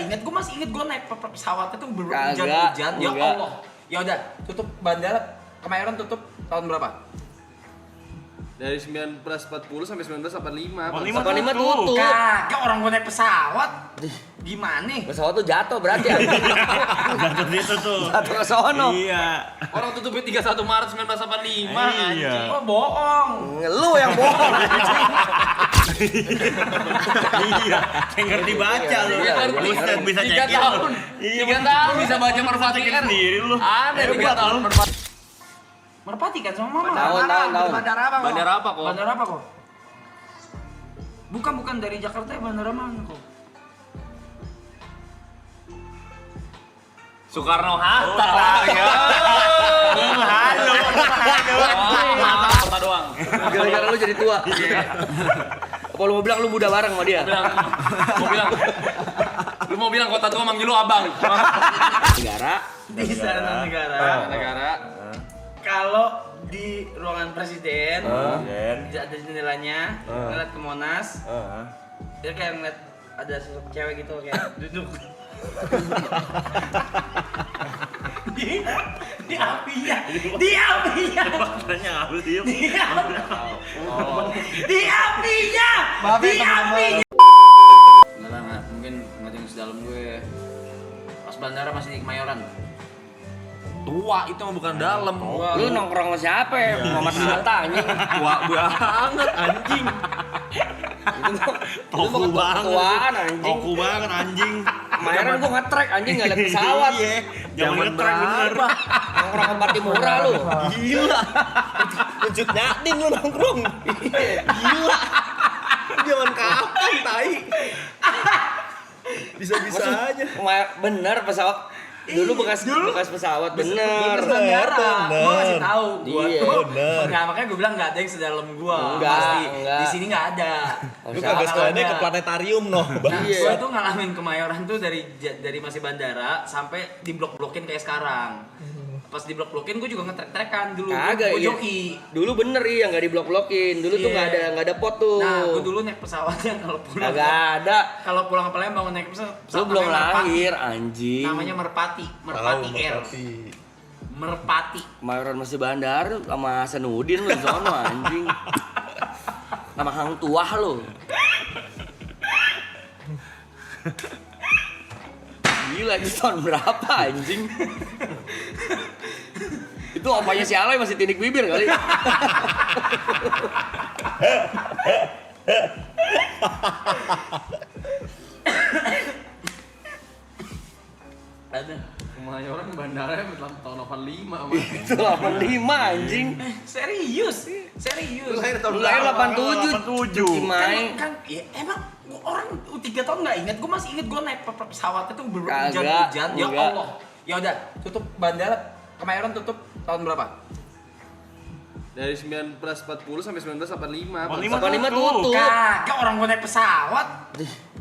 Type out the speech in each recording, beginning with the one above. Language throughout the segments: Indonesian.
inget, gue masih inget gue naik pesawatnya tuh hujan-hujan. Ya Allah. Ya udah, tutup bandara Kemayoran tutup tahun berapa? Dari 1940 sampai 1985. 85 tutup. Kagak, orang gue naik pesawat. Gimana? Pesawat tuh jatuh berarti ya. Jatuh itu tuh. Jatuh ke sono. Iya. Orang tutupnya 31 Maret 1985 anjing. Iya. Oh bohong. Lu yang bohong. Iya. Kayak ngerti baca lu. Iya, Buset, bisa 3 cekin lu. tahun. Iya, 3 tahun bisa baca Merpati cekin kan sendiri lu. Ada 3 tahun Merpati. Merpati kan sama mama. Tahun. Bandara apa kok? Bandara apa kok? Bandara apa kok? Bukan dari Jakarta ya, bandara mana kok? Soekarno Hatta lah ya. Halo. Kota doang. Gara-gara lu jadi tua. Apa lu mau bilang lu muda bareng sama dia? Lu mau bilang kota tua manggil lu abang. Negara. Di sana negara. Negara. Kalau di ruangan presiden, Dan. ada jendelanya, ngeliat ke Monas, dia kayak ngeliat ada sosok cewek gitu kayak duduk. di apinya. Makanya apa sih? Di apinya. Enggak, mungkin nggak ada yang sedalam gue. Pas bandara masih di Kemayoran. Tua itu mah bukan dalam. Lu nongkrong sama siapa ya? Muhammad Hatta anjing. Tua banget anjing. Toku banget. Ketuaan anjing. Toku banget anjing. Kemarin gua nge-track anjing enggak lihat pesawat. Iya. Zaman ngetrek bener. Nongkrong ke Party Murah lu. Gila. Lanjut Nadine lu nongkrong. Gila. Zaman kapan tai? Bisa-bisa aja. Bener pesawat. Dulu bekas pesawat bener. Bandara. Gua kasih tahu gua Iya, tuh. bener. Enggak, makanya gua bilang enggak ada yang sedalam gua. Enggak, Pasti. enggak. Di sini enggak ada. Lu kagak sekaliannya ke planetarium noh. Nah, Iya. gua tuh ngalamin Kemayoran tuh dari masih bandara sampai diblok-blokin kayak sekarang. Pas diblok-blokin gua juga ngetrek-trekan dulu. Kagak Gua iya. joki. Dulu bener iya enggak diblok-blokin. Dulu tuh Iya. enggak ada pot tuh. Nah, gua dulu naik pesawatnya Kagak ada. kalau pulang ke Palembang naik pesawat. Lu belum namanya Merpati. lahir anjing. Namanya Merpati Air. Merpati. Kemayoran masih bandar sama Hasanuddin lu di sono anjing. Sama Hang Tuah lu. Gila itu tahun berapa anjing? Itu opanya si Aloy masih tindik bibir kali. Ada. Kemayoran bandaranya tahun 85 sama. Itu 85 anjing. Serius. Lu lahir tahun Lu lahir 87. 87. Gimana? Kan ya, emang orang 3 tahun nggak inget, gue masih inget gue naik pesawatnya tuh Kagak, hujan-hujan. Ya enggak. Allah. Ya udah, tutup bandara Kemayoran tutup tahun berapa? Dari 1940 sampai 1985. 85 tutup. Kagak, orang gue naik pesawat.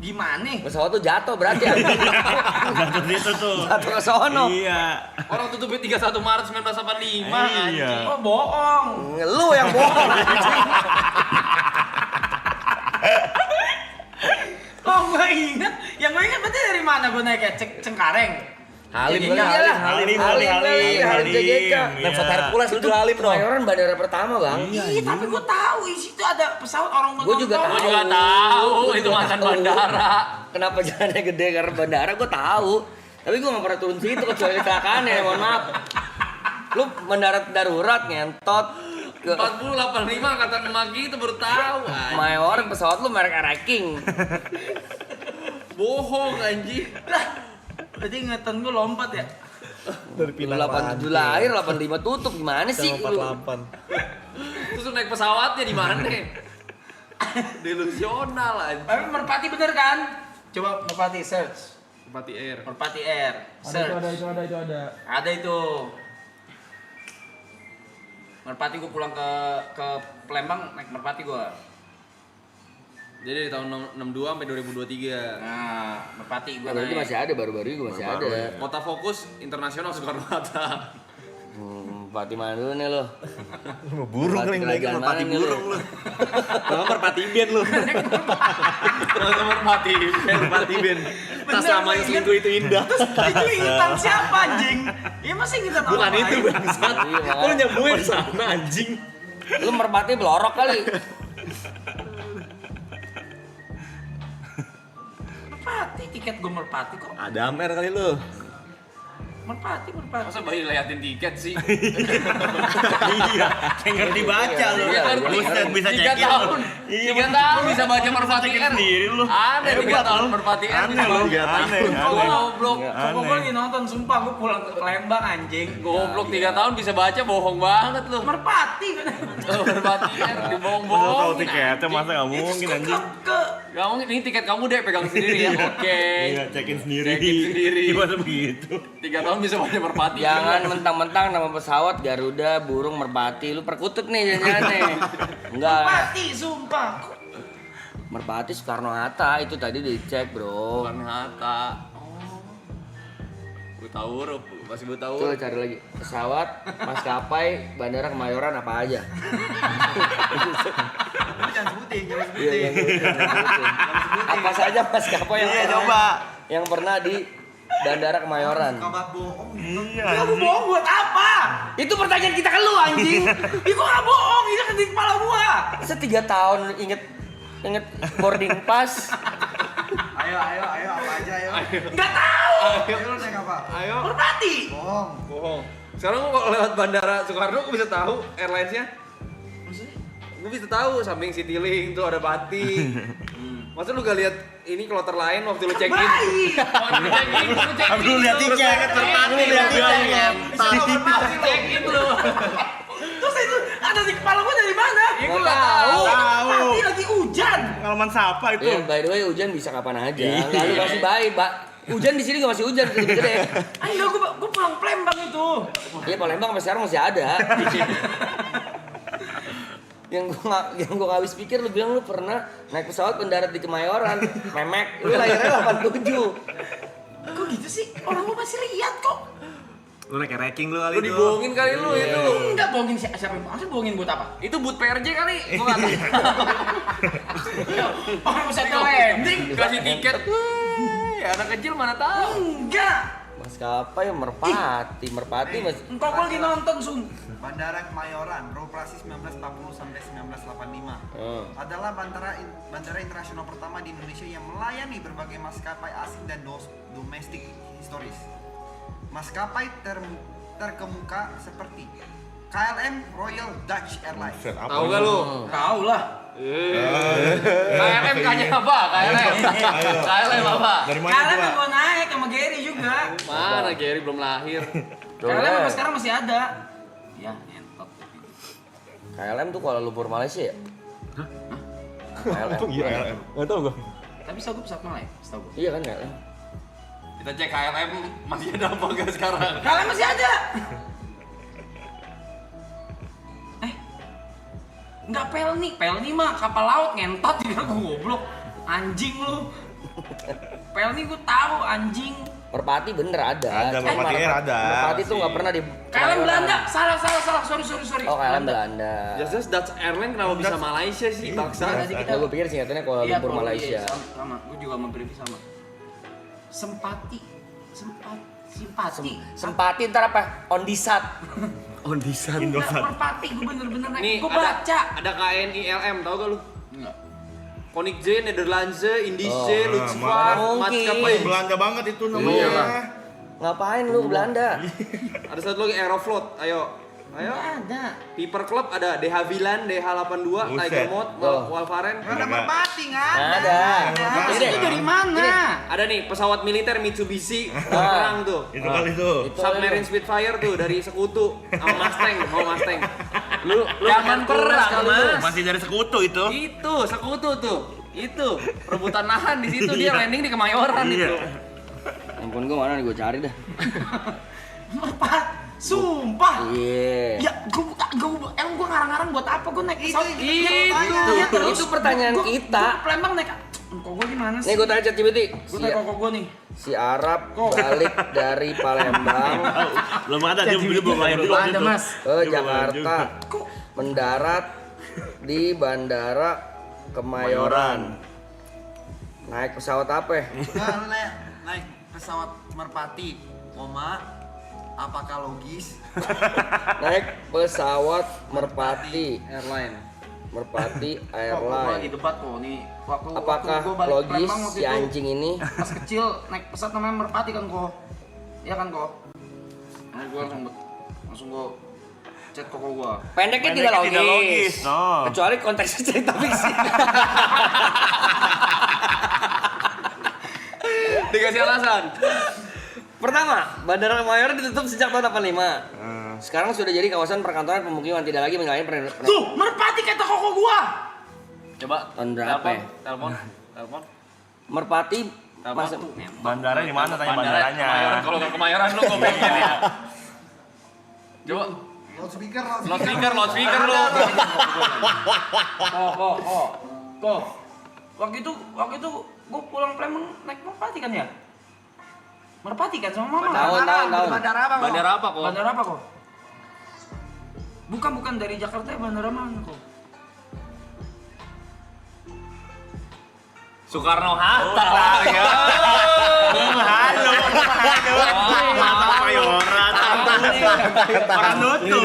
Gimana? Pesawat tuh jatuh berarti ya. Jatuh itu tuh. Jatuh ke sono. Iya. Orang tutupnya 31 Maret 1985 anjing. Iya. Oh bohong. Lu yang bohong. Oh gue inget. Yang gue inget berarti dari mana gue naiknya? Cengkareng. Halim JGK. kali lah. Halim. JGK. Iya. Pesawat Hercules itu Halim dong. Kemayoran bandara pertama, Bang. Iya, tapi gue tahu di situ ada pesawat orang Gua juga nonton. Gua juga tahu itu mantan bandara. Kenapa jalannya gede karena bandara gue tahu. Tapi gue gak pernah turun situ kecuali kecelakaan ya, mohon maaf. Lu mendarat darurat ngentot ke 40 85 angkatan emak gitu baru tahu. anjing. Kemayoran pesawat lu merek Ranking. Bohong anjing. Berarti ingatan gue lompat ya? Dari Pinang 87 lahir, 85 tutup. Gimana sih lu? 48. Terus lu naik pesawatnya di mana? Delusional anjing. Tapi Merpati bener kan? Coba Merpati search. Merpati Air. Merpati Air. Search. Ada. Ada itu. Merpati gue pulang ke Palembang naik Merpati gue. Jadi dari tahun 62 sampai 2023. Nah, Merpati gue Berarti naik. masih ada, baru-baru juga masih ada. Kota fokus internasional Soekarno Hatta. Merpati mana dulu nih lo? Lu burung kali naik kerajaan merpati mana nih lu? burung lu. Kalau merpati band lu. Merpati. Merpati band. Tas namanya selingkuh itu indah. Itu ingetan siapa anjing? Ya masa ingetan Bukan orang itu lain? bangsat. Iya, Lu makanya. nyambungin ke sana anjing. Lu merpati belorok kali. Merpati, tiket gue merpati kok. Ada Amer kali lu. Merpati. Masa bayi liatin tiket sih? Iya, kayak ngerti baca lu. Iya, iya. Buset, bisa 3 cekin lu. tahun. Iya, 3 tahun bisa baca merpati cekin R. sendiri lu. Aneh 3 Hebat tahun lu. merpati R. Aneh lu, aneh. Goblok. Kok gue lagi nonton, sumpah gue pulang ke Lembang anjing. Goblok 3 tahun bisa baca bohong banget lu. Merpati kan. Merpati R Masa tahu dibohong-bohongin. tiketnya masa nggak mungkin anjing. Gak mungkin, ini tiket kamu deh pegang sendiri ya. Oke. Iya, cekin sendiri. Cekin sendiri. Gimana begitu? 3 tahun bisa baca merpati. Jangan mentang-mentang nama pesawat Garuda, burung, merpati. Lu perkutut nih jangan nih. Enggak. Merpati, sumpah. Merpati Soekarno-Hatta itu tadi udah dicek, Bro. Bukan Hatta. Buta huruf, masih buta Coba huruf. cari lagi. Pesawat, maskapai, bandara Kemayoran apa aja? Jangan sebutin, jangan Iya, yang sebutin. Apa saja maskapai yang Iya, pernah, coba. yang pernah di bandara Kemayoran? Kabar bohong. Iya. Kamu bohong buat apa? Itu pertanyaan kita ke lu anjing. Ih kok gak bohong, ini kan di kepala gua. Masa 3 tahun inget boarding pass. Ayo, apa aja ayo. Nggak tahu. Lu naik apa? Ayo. Merpati. Bohong. Bohong. Sekarang gua kalau lewat bandara Soekarno gua bisa tahu airlines-nya. Maksudnya? Gua bisa tahu samping Citylink tuh ada Batik. Masa lu gak lihat ini kloter lain waktu lu check-in? Baik. Waktu lu check-in, Abis lu lihat tiket, Lu lihat tiket. Pasti check-in lu. Terus itu ada di kepala gua dari mana? Ya gua Nggak nggak tahu. tahu. Merpati lagi hujan. Pengalaman siapa itu? Iya, by the way hujan bisa kapan aja. Enggak lu masih baik, Pak. Hujan di sini juga masih hujan gede-gede. Ah enggak, gua pulang Palembang itu. Iya, Palembang sampai sekarang masih ada. yang gua nggak habis pikir, lu bilang lu pernah naik pesawat mendarat di Kemayoran, memek, lu lahirnya 87. Kok gitu sih? Orang gua masih lihat kok. Lu naik ranking lu kali Lu dibohongin kali lu itu. Enggak bohongin siapa yang bohong? Maksudnya bohongin buat apa? Itu boot PRJ kali. Gua enggak tahu. Orang bisa ke landing. Kasih tiket. Ya anak kecil mana tahu. Enggak. Maskapai Merpati masih. Engkau gua lagi nonton Bandara Kemayoran beroperasi 1940 sampai 1985. Adalah bandara internasional pertama di Indonesia yang melayani berbagai maskapai asing dan domestik historis. Maskapai terkemuka seperti KLM Royal Dutch Airlines. Tahu gak lu? Tahu lah. KLM kayaknya apa? KLM apa? Dari mana Kalian coba? yang mau naik sama Gary juga. Mana Gary belum lahir. Kalian sampai sekarang masih ada. Ya, entot. KLM tuh Kuala Lumpur Malaysia ya? KLM. Iya, LM. Enggak tahu gua. Tapi setahu gue pesawat Malay, setahu gue. Iya kan KLM. Kita cek KLM masih ada apa enggak sekarang? Kalian masih ada. Enggak Pelni mah kapal laut ngentot juga gue goblok. Anjing lu. Pelni gue tahu anjing. Merpati bener ada. Ada, Cuma Merpati Air ada. Merpati tuh nggak pernah di. Kalian Belanda, salah. Sorry. Oh KLM Belanda. Jelas Dutch Airline kenapa bisa Malaysia sih bangsa? Tadi kita Gue pikir singkatannya Kuala Iya, Lumpur Kuala- Malaysia. iya, sama. Gue juga sama Brevi sama. Simpati. Sempati ntar apa? Ondisat. Ondisat. Enggak, Indosat. Merpati gue bener-bener naik. Nih Gue ada baca. ada KNI LM tahu gak lu? Enggak. Koninklijke, Nederlandse, Indische, Oh, Luftvaart, mungkin. maskapai. Belanda banget itu Iya namanya. lah. Ngapain lu ke Belanda? Ada satu lagi Aeroflot. Ayo. Enggak ada. Piper Club ada DH Vilan, DH82, Buset. Tiger Moth, Oh. Walvaren. Ada Merpati nggak Ada. Terus Ini itu deh. dari mana? Ada nih pesawat militer Mitsubishi perang tuh. Itu kali tuh. Itu Submarine Spitfire tuh dari Sekutu sama Mustang, mau Mustang. lu Zaman perang, Mas. Masih dari sekutu itu. Itu Sekutu tuh. Itu rebutan lahan di situ dia landing di Kemayoran Iya. itu. Ampun gue mana nih gue cari dah. Merpati. Sumpah. Iya. Ya, emang gue ngarang-ngarang buat apa? Gue naik pesawat. Itu pertanyaan kita. Gue Palembang naik. Kok gue gimana Nih sih? gue tanya ChatGPT. Gue naik kok gue nih. Si Arab balik dari Palembang Belum ada dia belum lahir Belum juga ada, itu. Mas. ke Jakarta, Kok mendarat di Bandara Kemayoran. Naik pesawat apa? naik pesawat Merpati, apakah logis? Naik pesawat Merpati Airline. Airline. Lagi debat kok nih. Apakah gua balik logis Palembang waktu si itu, anjing ini? Pas kecil naik pesawat namanya Merpati kan kok. Iya kan kok. Nah, gue langsung gue chat koko gue. Pendeknya tidak logis. No. Kecuali konteksnya cerita fiksi. Dikasih alasan. Pertama, Bandara Kemayoran ditutup sejak tahun 85. Sekarang sudah jadi kawasan perkantoran pemukiman, tidak lagi mengalami Tuh, Merpati kata koko gue. Coba Tahun berapa ya? Telepon. Merpati masa Bandara di mana tanya bandaranya? Kemayoran, kalau nggak Kemayoran lu kok pengen ya. Coba Loudspeaker. loudspeaker lu. Kok. Waktu itu gue pulang Palembang naik Merpati kan ya? Merpati kan sama mama. Tahun. Bandara apa kok? Bandara apa kok? Bandara apa kok? Bukan dari Jakarta ya, bandara mana kok? Soekarno Hatta ya. Halo. Kemayoran. Orang nutup.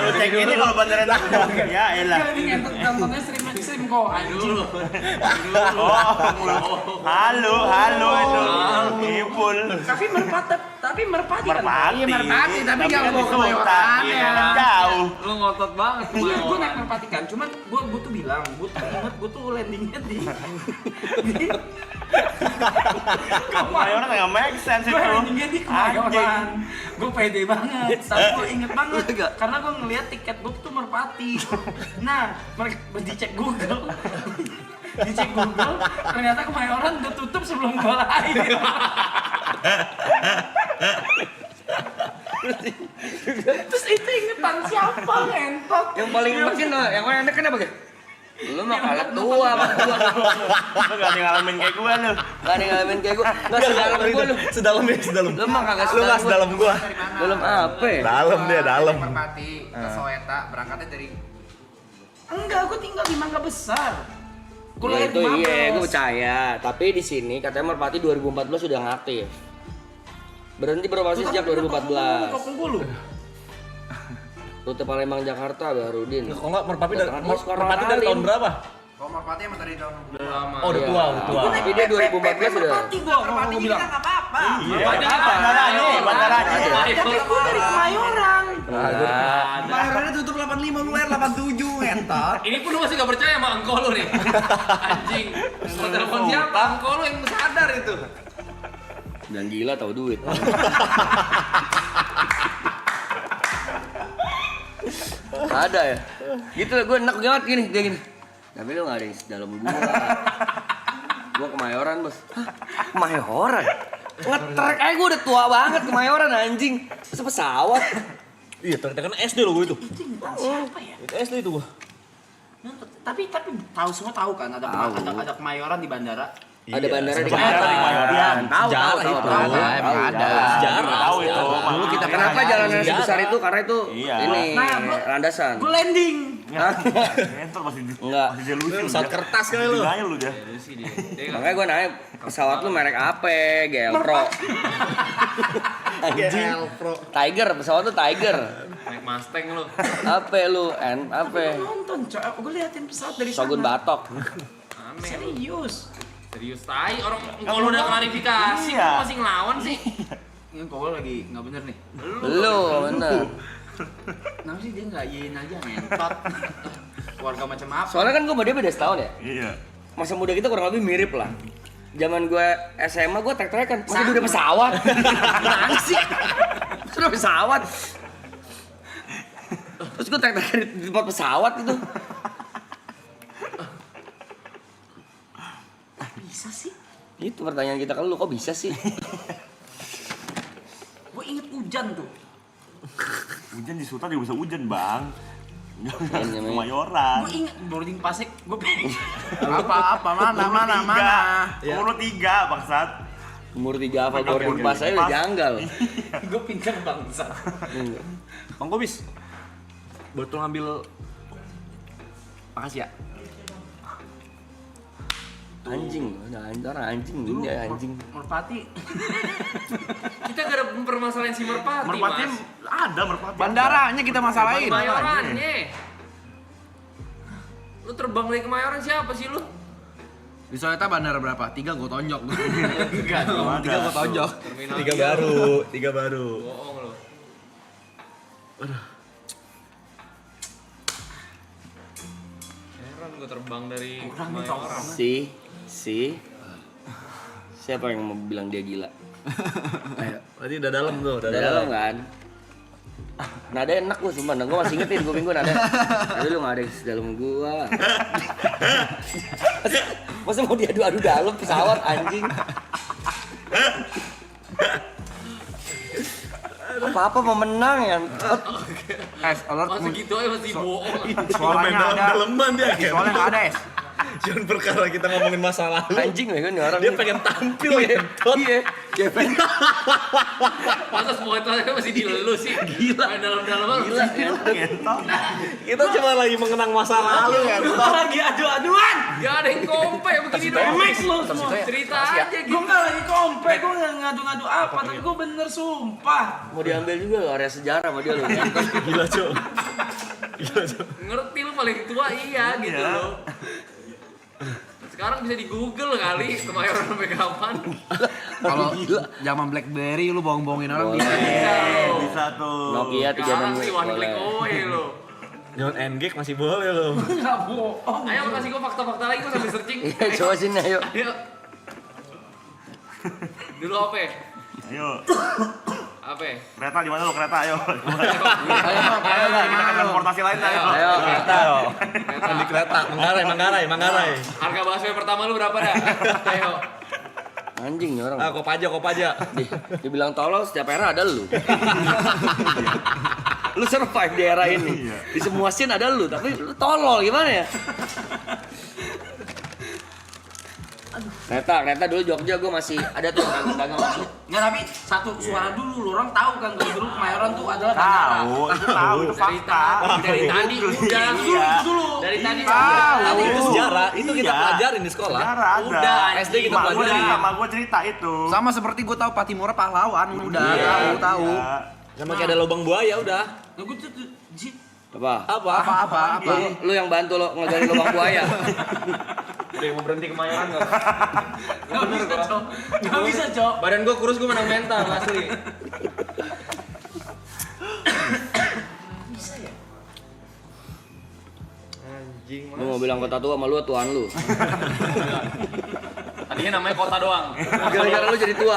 Lu cek ini kalau bandara nutup. Ya elah. Ini ngentot nontonnya stream kok. Anjing. Halo itu. Ipul. Tapi Merpati kan? Merpati. Iya Merpati, tapi nggak mau Sultan. Kemayoran Iya, ya. jauh. Lu ngotot banget. Iya, gue naik Merpati kan, cuman gue tuh bilang, gue tuh inget gue tuh landingnya di Kemayoran nggak make sense gue itu. landingnya di Kemayoran. Gue pede banget, tapi gue inget banget karena gue ngeliat tiket gue tuh Merpati. Nah, mereka dicek Google, ternyata Kemayoran udah tutup sebelum gue lahir. Terus itu ingetan siapa ngentot? yang paling mungkin yang mana enak kenapa gitu? Lu mah kalah tua sama gua. Lu gak ada yang ngalamin kayak gue lu. Gak ada yang ngalamin kayak gua. Enggak sedalam gua lu. Sedalam. Lu mah kagak Lu nggak sedalam gua. Dari mana? Belum apa ya? Dalam dia, dalam. Dari Merpati ke Soeta, berangkatnya dari Enggak, gue tinggal di Mangga Besar. Gue Ya lahir itu di iya, Mabes. gue percaya. Tapi di sini katanya Merpati 2014 sudah ngaktif. Berhenti beroperasi sejak 2014. Kok gue lu? Rute Palembang Jakarta Baharudin. Kok nggak Merpati dari Katakan, Soekarno Merpati dari Halim. tahun berapa? kalau Merpati emang dari tahun Lama. Oh, udah Iya. tua, udah tua. Tapi dia 2014 sudah. Merpati gue Merpati bilang. kita nggak apa-apa. Bandaranya. Tapi gue dari Kemayoran. Bayarannya tutup 85, lu lahir 87, ngentot. Ini pun lu masih gak percaya sama engkau lu nih. Anjing. Mau telepon siapa? Engkau lu yang sadar itu. Dan gila tahu duit. Ada ya. Gitu gue enak banget gini, dia gini. Tapi lu gak ada yang dalam gua. Gua Kemayoran, Bos. Hah? Kemayoran? Ngetrek aja gua udah tua banget Kemayoran anjing. Terus pesawat. Iya, ternyata kan SD lo gua itu. Itu ingetan siapa ya? Itu SD itu gua. Tapi tahu semua tahu kan ada Kemayoran di bandara. Ada bandara di Bandara di Kemayoran. Kemayoran. Tahu, Sejarah tahu, itu. tahu. Emang ada. Sejarah tahu itu. Dulu kita Kenapa jalanan sebesar itu? Karena itu Iya. ini Nah, landasan. Gue landing. Entar masih Enggak. masih dia lucu. Pesawat kertas kali lu. Gaya lu dia. Makanya gue nanya pesawat lu merek apa? GL Pro. GL Pro. Tiger, pesawat lu Tiger. Naik Mustang lu. Apa lu? Apa? Nonton, coy. Gue liatin pesawat dari Shogun sana. Batok. Aneh. Serius. Serius tai orang engkau lu udah klarifikasi Iya. kok masih ngelawan sih. Ini kok lagi nggak bener nih. Lu bener. Kenapa sih dia nggak iyain aja ngentot? Keluarga macam apa? Soalnya kan gue sama dia beda setahun ya. Iya. Masa muda kita kurang lebih mirip lah. Zaman gue SMA gue trek-trekan, masih dia udah pesawat. Gimana sih? Sudah pesawat. Terus gue trek-trekan di tempat pesawat itu. Bisa sih. Itu pertanyaan kita ke lu, kok bisa sih? Gue inget hujan tuh. Hujan di Sultan juga bisa hujan, Bang. namanya. Kemayoran. Gue inget boarding pasik. Gue pengen. Apa mana? Umur 3, bangsat. Umur 3 apa boarding pass aja udah janggal. Gue pinter bangsa. Bang Kobis. Betul ngambil. Makasih ya. Tuh Anjing, anjing, Dulu ya anjing. Merpati. Kita gak ada permasalahan si Merpati, Merpati Mas. ada merpati. Bandaranya kita masalahin. Kemayorannya. Lu terbang dari Kemayoran siapa sih lu? Di Soeta bandara berapa? 3 gue tonjok. Enggak dong. 3 gue tonjok. Terminal 3 baru. Bohong lu. Heran gue terbang dari Kemayoran. Siapa yang mau bilang dia gila? Ayo, berarti udah dalam tuh, udah Dalam kan? Nada enak gua sumpah, gua masih ingetin gua minggu nada. Tapi lu nggak ada di dalam gua. Masa mau diadu-adu dalam pesawat anjing? Apa-apa mau menang ya? Alert. Masa gitu aja masih bohong. Suaranya ada. daleman dia kan. Soalnya nggak ada es. Jangan perkara kita ngomongin masa lalu. Anjing ya kan orang. Dia pengen tampil ya. Iya. Dia pengen. Masa semua itu masih di lu sih? Gila. Main dalam-dalam Gila ya. Kita cuma lagi mengenang masa lalu kan. Lagi adu-aduan. Gak ada yang kompe begini dong. Max lo semua. Cerita aja Gue gitu. nggak lagi kompe, gue nggak ngadu-ngadu apa, tapi gue bener sumpah. Mau diambil juga lo area sejarah sama dia lo. Gila, Cok. Gila, Cok. Ngerti lu paling tua iya gitu loh. Sekarang bisa di Google kali Kemayoran sampai kapan. Kalau zaman BlackBerry lu bohong-bohongin orang bisa. Bisa tuh. Nokia Sekarang sih 36 one click away lo. Jangan NG masih boleh lo. Nggak bohong. Ayo kasih gua fakta-fakta lagi gua sambil searching. Iya, coba sini ayo. Ayo. Dulu apa? Ayo. Apa? Kereta di mana lu kereta? Ayo. Ayo Kita ke transportasi lain ayo. Ayo, kereta. Di kereta, Manggarai. Harga bakso yang pertama lu berapa dah? Ayo. Anjing nih orang. Ah, Kopaja. Dibilang tolol setiap era ada lu. Lu survive di era ini. Di semua scene ada lu, tapi lu tolol gimana ya? Kereta dulu Jogja gue masih ada tuh dagang. Nggak, tapi satu suara dulu, lu orang tahu kan kalau dulu Kemayoran tuh adalah bandara. Tahu itu fakta. Dari tadi udah dulu. Dari tadi Tahu. Itu sejarah, itu kita Iya. pelajarin di sekolah. Sejarah ada. Udah, SD kita Mak gua pelajarin. sama gua cerita itu. Sama seperti gue tahu Patimura pahlawan udah tahu. Iya. Sama kayak ada lubang buaya udah. Nah, gue tuh Apa? Apa? Lu yang bantu lo ngegali lubang buaya. Udah mau berhenti Kemayoran enggak? nggak bisa, Cok. Nggak bisa, Cok. Badan gua kurus gua menang mental asli. Anjing. Lu mau bilang kota tua sama lu tuan lu. Tadinya namanya kota doang. Gara-gara lu jadi tua.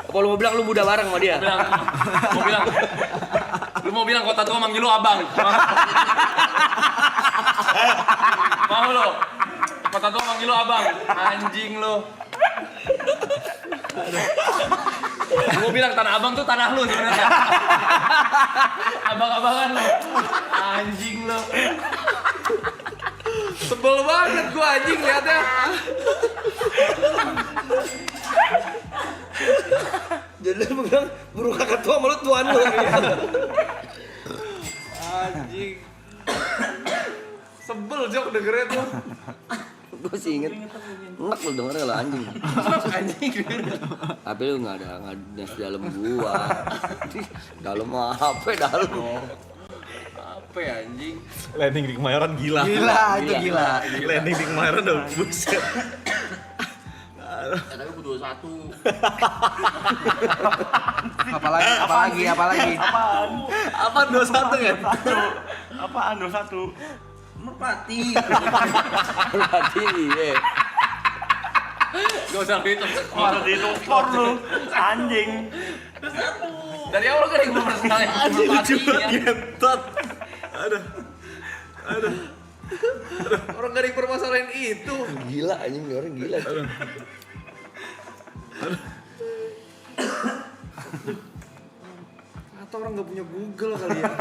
Apa lu mau bilang lu muda bareng sama dia? Lu mau bilang kota tua manggil lu abang. Mau lu? Kota tua manggil lu abang. Anjing lu. Lu mau bilang tanah abang tuh tanah lu sebenarnya. Abang-abangan lu. Anjing lu. Sebel banget gua anjing liatnya. Jadi lu bilang burung kakak tua sama lu tuan lu. Anjing. Sebel Jok dengernya tuh. Gue sih inget. Enak lu dengernya lah anjing. Anjing. Tapi lu nggak ada dalam gua. Dalam apa dalam? Apa ya anjing? Landing di Kemayoran gila. Itu gila. Landing di Kemayoran udah buset. Tapi gue 21. Apalagi? Apa 21 kan? Apaan 21? Merpati. Berarti iya. Gak usah hitung Kalau dihitung skor lu anjing. dari awal kan yang gue persenalin merpati ya. Gentot. Orang gak ada yang permasalahin itu. Gila anjing nih orang gila. Atau orang gak punya Google kali ya.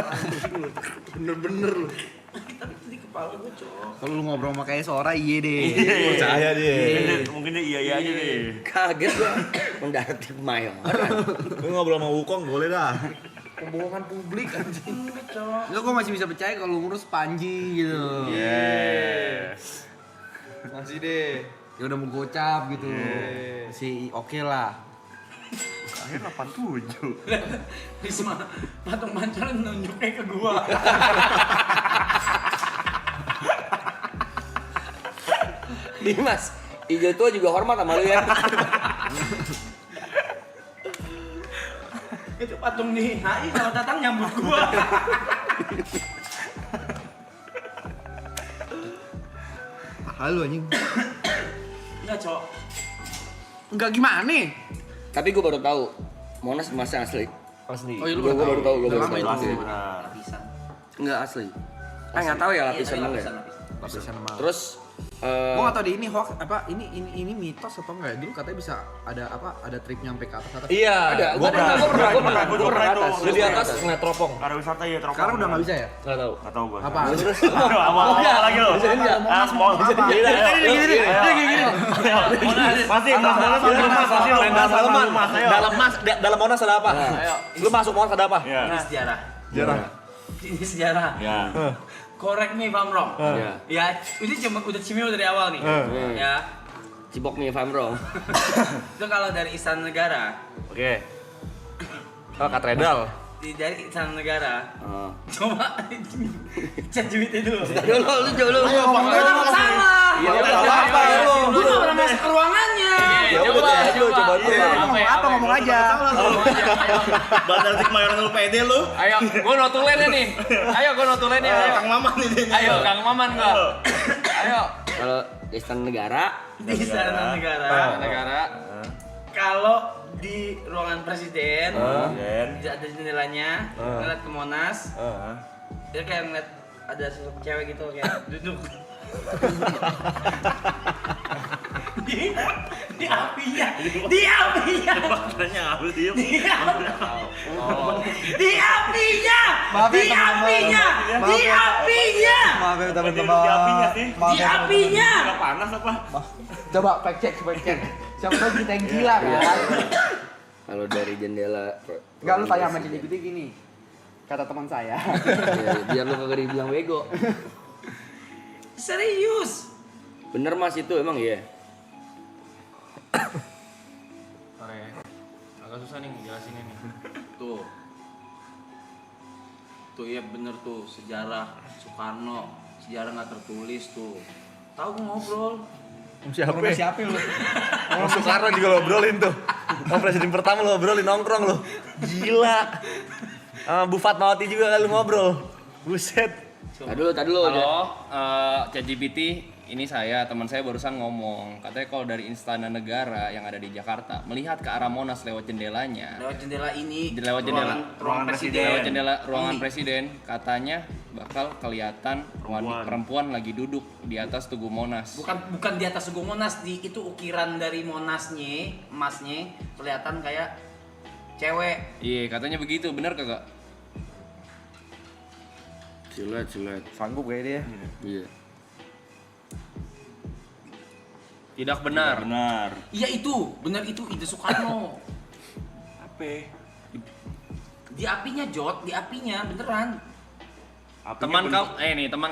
Bener-bener lu. Kalau lu ngobrol sama kayak Sora iya deh. Percaya dia. Mungkin dia iya aja deh. Kaget gua mendarat di Kemayoran. Lu ngobrol sama Wukong boleh dah. Pembohongan publik anjing. Lu kok masih bisa percaya kalau lu ngurus Panji gitu. Yes. Masih deh. Ya udah mau gocap gitu. Si oke lah. Akhirnya 87. Risma, patung pancoran nunjuknya ke gua. Dimas, hijau tua juga hormat sama lu ya. Itu patung di HI kalau datang nyambut gua. Halo anjing. Enggak, Cok. Enggak gimana nih? Tapi gue baru tahu Monas masih asli. Asli. Oh, iya, lu Gue baru tahu, gue baru Lama tahu. itu. Benar. Lapisan. Enggak asli. Nggak tahu ya lapisan Iya, mana. ya. Lapisan sama. Terus Gua nggak tahu deh ini hoax apa ini mitos atau enggak ya? Dulu katanya bisa ada apa? Ada trip nyampe ke atas. Iya. ada, gue pernah itu. Lu di atas ngeliat teropong. Pariwisata ya teropong. Sekarang udah nggak bisa ya? Enggak tahu. Enggak tahu gua. Apa? Terus Awal lagi lo. Ah, mau. Masih dalam Monas ada apa? Lu masuk Monas ada apa? Ya. Ini sejarah. Jarang. Ini sejarah. Ya. Correct me if I'm wrong. Iya. Ya, udah cimil dari awal nih. Ya. Cibok me if I'm wrong. Itu kalau dari Istana Negara, Oke. Oh, katedral. dari Istana Negara, Oh. coba cek JWT dulu. Dulu, lu dulu. Salah. Iya, apa lu? Lu nggak pernah masuk ke ruangannya. Coba. Ngomong aja. Bandar Mayoran lu pede lu. Ayo, gua notulennya nih. Ayo, gua notulennya. Ayo. Kang Maman ini. Ayo, Kang Maman gua. Ayo. Kalau Istana Negara, Di Istana Negara. Kalau di ruangan presiden, ada jendelanya, ngeliat ke Monas, dia kayak ngeliat ada sosok cewek gitu kayak duduk. di apinya, di apinya, Makanya apa sih? di apinya, di apinya, di apinya, Maaf ya Teman-teman. Di apinya sih. di apinya. Enggak panas apa? Coba fact check. Siapa tahu kita yang gila kan? kalau dari jendela. Enggak lu tanya sama ChatGPT gini. Kata teman saya. Ya, biar lu kagak dibilang bego. Serius. Bener Mas itu emang iya. Agak susah nih ngejelasinnya nih. Tuh iya bener tuh sejarah Soekarno, sejarah nggak tertulis tuh. Tahu gua ngobrol. Siapa lu? Sama Soekarno juga lo obrolin tuh. Oh, presiden pertama lo obrolin nongkrong lo. Gila. Bu Fatmawati juga lu ngobrol. Buset. Tadi dulu. Halo, ChatGPT. Ini teman saya barusan ngomong. Katanya kalau dari Istana Negara yang ada di Jakarta, melihat ke arah Monas lewat jendelanya. Lewat jendela ini. Lewat jendela ruangan presiden. Lewat jendela ruangan Ini. presiden, katanya bakal kelihatan perempuan lagi duduk di atas Tugu Monas. Bukan di atas Tugu Monas, itu ukiran dari Monasnya, emasnya kelihatan kayak cewek. Iya, katanya begitu. Bener kagak? Silet. Sanggup kayak dia. Iya. Tidak benar. Benar. Iya itu, bener itu ide Soekarno. Apa? Di apinya Jot, di apinya beneran. Teman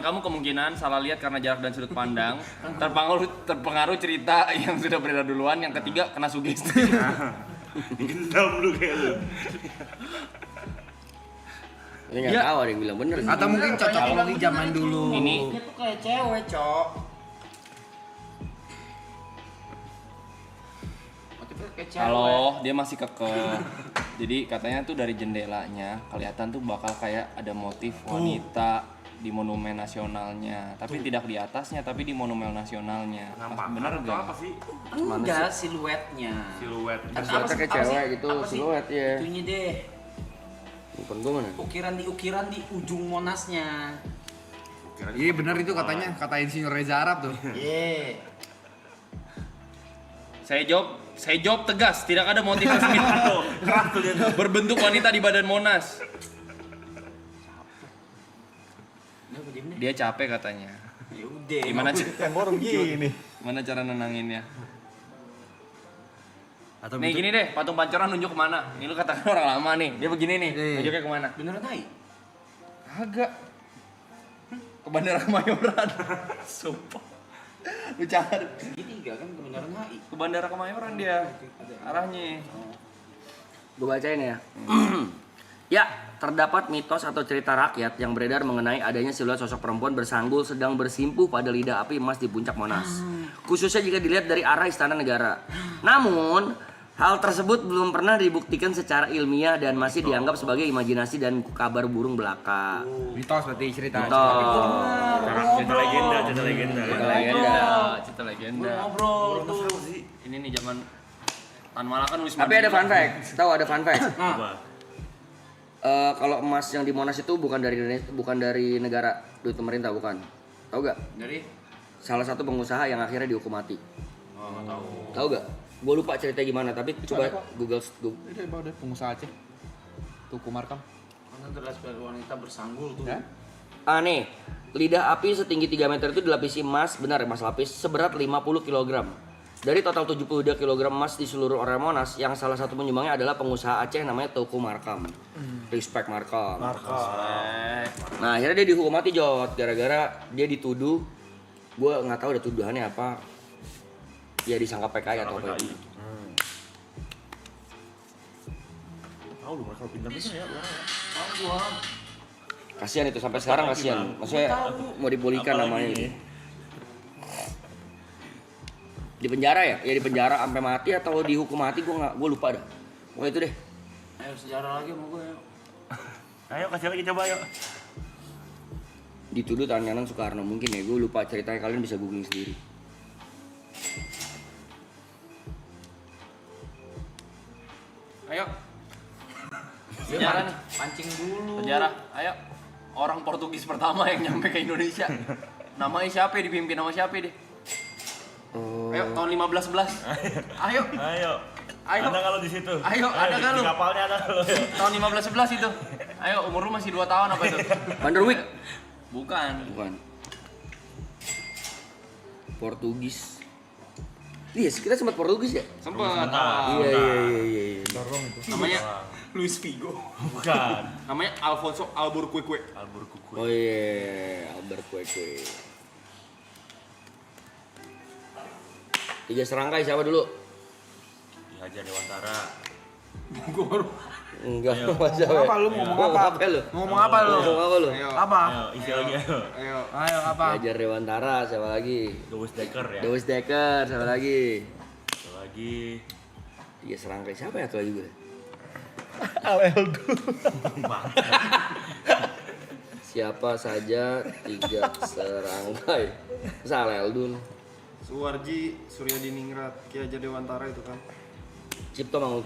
kamu kemungkinan salah lihat karena jarak dan sudut pandang. Terpengaruh cerita yang sudah beredar duluan. Yang ketiga kena sugesti. Gendam lu kayak lu. Ini nggak tahu ada yang bilang bener. Atau mungkin cocokologi zaman dulu. Ini Dia tuh kayak cewek, Cok. Motifnya kayak cewek. halo, dia masih kekeh. Jadi katanya tuh dari jendelanya kelihatan tuh bakal kayak ada motif wanita di monumen nasionalnya, tapi tidak di atasnya, tapi di monumen nasionalnya. Bener Atau gak? apa sih? Enggak, siluetnya. Siluet. Siluetnya kayak cewek gitu, siluet, iya. Itunya deh. Bukan gua mana? Ukiran di ujung Monasnya. Iya bener itu katanya, kata Insinyur Reza Arab tuh. Ye. Saya jawab tegas, tidak ada motif resmi berbentuk wanita di badan Monas. Dia capek katanya. Ya udah. Gimana cara nenanginnya? Atau Nih gini deh, patung pancoran nunjuk kemana? Ini lu katakan orang lama nih, dia begini nih, nunjuknya kemana? Beneran tai? Agak ke Bandara Kemayoran. Sumpah. Segitiga kan ke Bundaran HI. Ke Bandara Kemayoran dia arahnya. Gue bacain ya. Ya, terdapat mitos atau cerita rakyat yang beredar mengenai adanya siluet sosok perempuan bersanggul sedang bersimpuh pada lidah api emas di puncak Monas. Khususnya jika dilihat dari arah Istana Negara. Namun, hal tersebut belum pernah dibuktikan secara ilmiah dan masih dianggap sebagai imajinasi dan kabar burung belaka. Mitos berarti cerita. Cerita legenda. Cerita legenda. Ngobrol tuh. Ini nih zaman Tan Malaka nulis. Tapi ada fun fact, tahu ada fun fact. Apa? Kalau emas yang di Monas itu bukan dari Indonesia, bukan dari negara, duit pemerintah bukan. Tahu gak? Dari Salah satu pengusaha yang akhirnya dihukum mati. Tahu gak? Gue lupa ceritanya gimana, tapi coba Google. Ini bawa deh pengusaha Aceh. Tuku Markam. karena terlihat sebagai wanita bersanggul tuh. Ya? Nih, lidah api setinggi 3 meter itu dilapisi emas, benar emas lapis, seberat 50 kg. Dari total 72 kg emas di seluruh area Monas, yang salah satu penyumbangnya adalah pengusaha Aceh namanya Tuku Markam. Respect Markam. Nah, akhirnya dia dihukum mati Jot, gara-gara dia dituduh, gue nggak tahu ada tuduhannya apa. Ya disangka PKI atau apa itu. Tahu lu mereka pintar-pintar ya. Kasihan itu sampai sekarang kasihan. Maksudnya mau dipulihkan namanya ini. Di penjara ya? Ya di penjara sampai mati atau dihukum mati gue lupa dah. Pokoknya itu deh. Ayo sejarah lagi sama gue ya. Ayo kasih lagi coba yuk. Dituduh tangan kanan Soekarno mungkin ya, gue lupa ceritanya, kalian bisa googling sendiri. Ayo. Sejarah nih. Pancing dulu. Sejarah. Ayo. Orang Portugis pertama yang nyampe ke Indonesia. Namanya siapa? Dipimpin sama siapa deh? Ayo tahun 1511. Ayo. Ayo. Ayo. Ada kalau di situ. Ayo, ada nggak lu? Di kapalnya ada kalau. Tahun 1511 itu. Ayo, umur lu masih 2 tahun apa itu? Vanderwyk? Bukan. Bukan. Portugis. Iya, kita sempat Portugis ya? Sempet. Iya. Namanya Luis Figo. Bukan. namanya Alfonso Albuquerque. Alburquerque. Oh iya, Albert Kue. 3 serangkai siapa dulu? Ki Hajar Dewantara. Enggak, masa Apa lu ngomong apa? lu? Ngomong apa lu? Ngomong apa lu? Ayo. Apa? Ayo, isi lagi ayo. Ayo apa? Hajar Dewantara, siapa lagi? Dewes Decker ya. Deus Decker, siapa lagi? Satu lagi. 3 serangkai, siapa ya tuh lagi gue? Siapa saja 3 serangkai? Salah Eldun. Suwarji, Suryadiningrat, Ki Hajar Dewantara itu kan. Cipto Mangunkusumo.